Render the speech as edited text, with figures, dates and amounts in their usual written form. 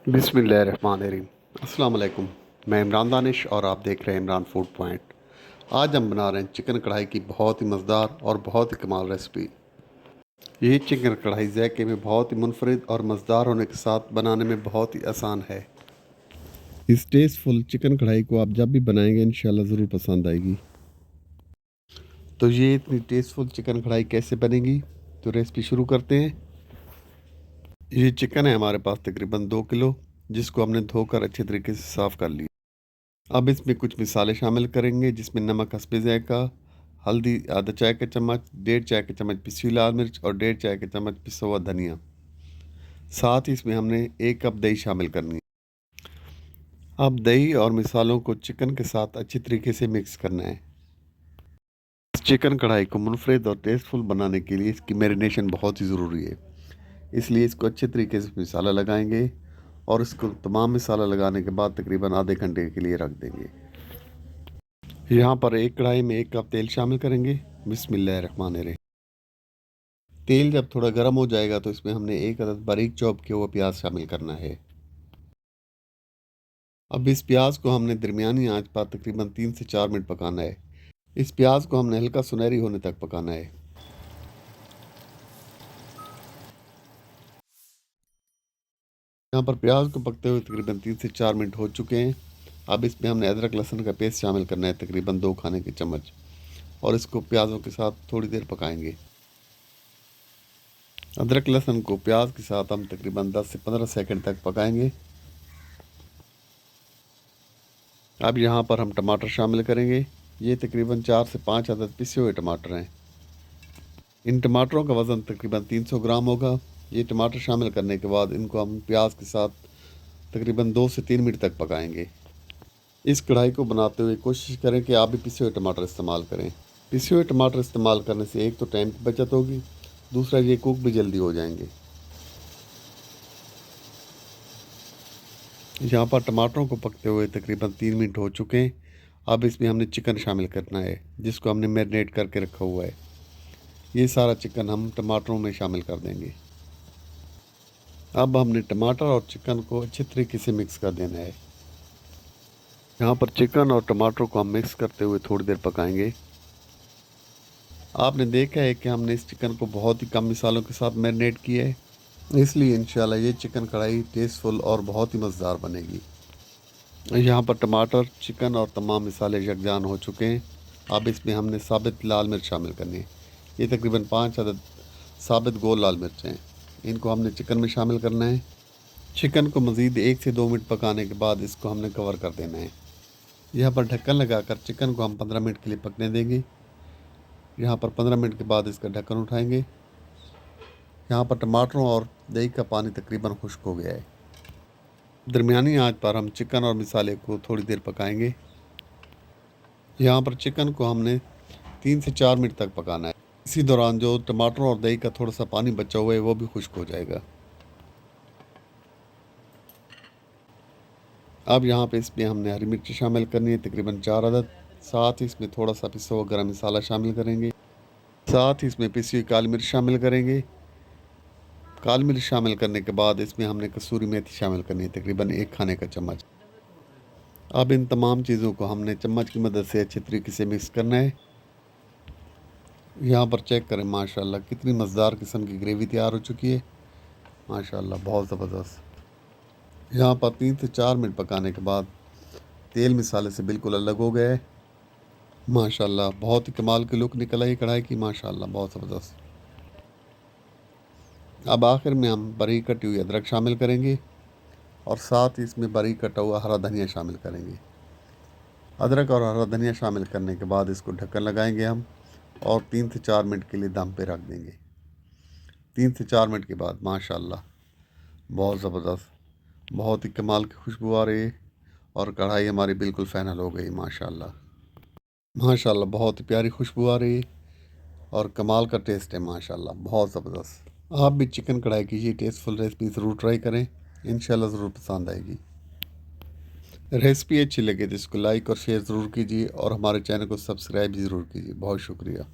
बिस्मिल्लाहिर्रहमानिर्रहीम। अस्सलाम वालेकुम। मैं इमरान दानिश और आप देख रहे हैं इमरान फूड पॉइंट। आज हम बना रहे हैं चिकन कढ़ाई की बहुत ही मज़ेदार और बहुत ही कमाल रेसिपी। ये चिकन कढ़ाई ज़ायके में बहुत ही मुनफरिद और मज़ेदार होने के साथ बनाने में बहुत ही आसान है। इस टेस्टफुल चिकन कढ़ाई को आप जब भी बनाएंगे इंशाल्लाह ज़रूर पसंद आएगी। तो ये इतनी टेस्टफुल चिकन कढ़ाई कैसे बनेगी, तो रेसिपी शुरू करते हैं। ये चिकन है हमारे पास तकरीबन 2 किलो, जिसको हमने धोकर अच्छे तरीके से साफ़ कर लिया। अब इसमें कुछ मिसाले शामिल करेंगे, जिसमें नमक हस्बे ज़ायका, हल्दी आधा चाय का चम्मच, 1.5 चाय का चम्मच पिसी हुई लाल मिर्च और 1.5 चाय का चम्मच पिसा हुआ धनिया। साथ ही इसमें हमने 1 कप दही शामिल करनी है। अब दही और मिसालों को चिकन के साथ अच्छी तरीके से मिक्स करना है। इस चिकन कढ़ाई को मुनफरिद और टेस्टफुल बनाने के लिए इसकी मैरिनेशन बहुत ही ज़रूरी है, इसलिए इसको अच्छे तरीके से मिसाला लगाएंगे और इसको तमाम मिसाला लगाने के बाद तकरीबन आधे घंटे के लिए रख देंगे। यहाँ पर एक कढ़ाई में 1 कप तेल शामिल करेंगे। बिस्मिल्लाहिर्रहमानिर्रहीम। तेल जब थोड़ा गर्म हो जाएगा तो इसमें हमने 1 अदद बारीक चॉप किया हुआ प्याज शामिल करना है। अब इस प्याज को हमने दरमियानी आंच पर तकरीबन 3 से 4 मिनट पकाना है। इस प्याज को हमने हल्का सुनहरी होने तक पकाना है। यहाँ पर प्याज को पकते हुए तकरीबन 3 से 4 मिनट हो चुके हैं। अब इसमें हमने अदरक लहसुन का पेस्ट शामिल करना है, तकरीबन 2 खाने के चम्मच, और इसको प्याज़ों के साथ थोड़ी देर पकाएंगे। अदरक लहसुन को प्याज के साथ हम तकरीबन 10 से 15 सेकंड तक पकाएंगे। अब यहाँ पर हम टमाटर शामिल करेंगे। ये तकरीबन 4 से 5 अदद पिसे हुए टमाटर हैं। इन टमाटरों का वज़न तकरीबन 300 ग्राम होगा। ये टमाटर शामिल करने के बाद इनको हम प्याज के साथ तकरीबन 2 से 3 मिनट तक पकाएंगे। इस कढ़ाई को बनाते हुए कोशिश करें कि आप भी पिसे हुए टमाटर इस्तेमाल करें। पिसे हुए टमाटर इस्तेमाल करने से एक तो टाइम की बचत होगी, दूसरा ये कुक भी जल्दी हो जाएंगे। यहाँ पर टमाटरों को पकते हुए तकरीबन 3 मिनट हो चुके हैं। अब इसमें हमने चिकन शामिल करना है, जिसको हमने मैरिनेट करके रखा हुआ है। ये सारा चिकन हम टमाटरों में शामिल कर देंगे। अब हमने टमाटर और चिकन को अच्छे तरीके से मिक्स कर देना है। यहाँ पर चिकन और टमाटर को हम मिक्स करते हुए थोड़ी देर पकाएंगे। आपने देखा है कि हमने इस चिकन को बहुत ही कम मिसालों के साथ मैरिनेट किया है, इसलिए इंशाल्लाह ये चिकन कढ़ाई टेस्टफुल और बहुत ही मज़ेदार बनेगी। यहाँ पर टमाटर, चिकन और तमाम मिसाले यकजान हो चुके हैं। अब इसमें हमने साबित लाल मिर्च शामिल करनी है। ये तकरीबन 5 अदद साबित गोल लाल मिर्च हैं। इनको हमने चिकन में शामिल करना है। चिकन को मज़ीद 1 से 2 मिनट पकाने के बाद इसको हमने कवर कर देना है। यहाँ पर ढक्कन लगाकर चिकन को हम 15 मिनट के लिए पकने देंगे। यहाँ पर 15 मिनट के बाद इसका ढक्कन उठाएंगे। यहाँ पर टमाटरों और दही का पानी तकरीबन खुश्क हो गया है। दरमियानी आंच पर हम चिकन और मिसाले को थोड़ी देर पकाएंगे। यहाँ पर चिकन को हमने 3 से 4 मिनट तक पकाना है। इसी दौरान जो टमाटर और दही का थोड़ा सा पानी बचा हुआ है वो भी खुश्क हो जाएगा। अब यहाँ पे इसमें हमने हरी मिर्ची शामिल करनी है, तकरीबन 4 अदद। साथ ही इसमें थोड़ा सा पिसा हुआ गरम मसाला शामिल करेंगे। साथ ही इसमें पिसी हुई काली मिर्च शामिल करेंगे। काली मिर्च शामिल करने के बाद इसमें हमने कसूरी मेथी शामिल करनी है, तकरीबन 1 खाने का चम्मच। अब इन तमाम चीज़ों को हमने चम्मच की मदद से अच्छे तरीके से मिक्स करना है। यहाँ पर चेक करें माशाल्लाह कितनी मज़ेदार किस्म की ग्रेवी तैयार हो चुकी है। माशाल्लाह बहुत ज़बरदस्त। यहाँ पर 3 से 4 मिनट पकाने के बाद तेल मिसाले से बिल्कुल अलग हो गया है। माशाल्लाह बहुत ही कमाल की लुक निकल आई कढ़ाई की। माशाल्लाह बहुत ज़बरदस्त। अब आखिर में हम बारीक कटी हुई अदरक शामिल करेंगे और साथ ही इसमें बारीक कटा हुआ हरा धनिया शामिल करेंगे। अदरक और हरा धनिया शामिल करने के बाद इसको ढक्कन लगाएंगे हम और 3 से 4 मिनट के लिए दम पे रख देंगे। 3 से 4 मिनट के बाद माशाल्लाह बहुत ज़बरदस्त, बहुत ही कमाल की खुशबू आ रही है और कढ़ाई हमारी बिल्कुल फ़ाइनल हो गई। माशाल्लाह माशाल्लाह बहुत ही प्यारी खुशबू आ रही है और कमाल का टेस्ट है। माशाल्लाह बहुत ज़बरदस्त। आप भी चिकन कढ़ाई की ये टेस्टफुल रेसिपी ज़रूर ट्राई करें, इंशाल्लाह ज़रूर पसंद आएगी। रेसिपी अच्छी लगे तो इसको लाइक और शेयर ज़रूर कीजिए और हमारे चैनल को सब्सक्राइब ज़रूर कीजिए। बहुत शुक्रिया।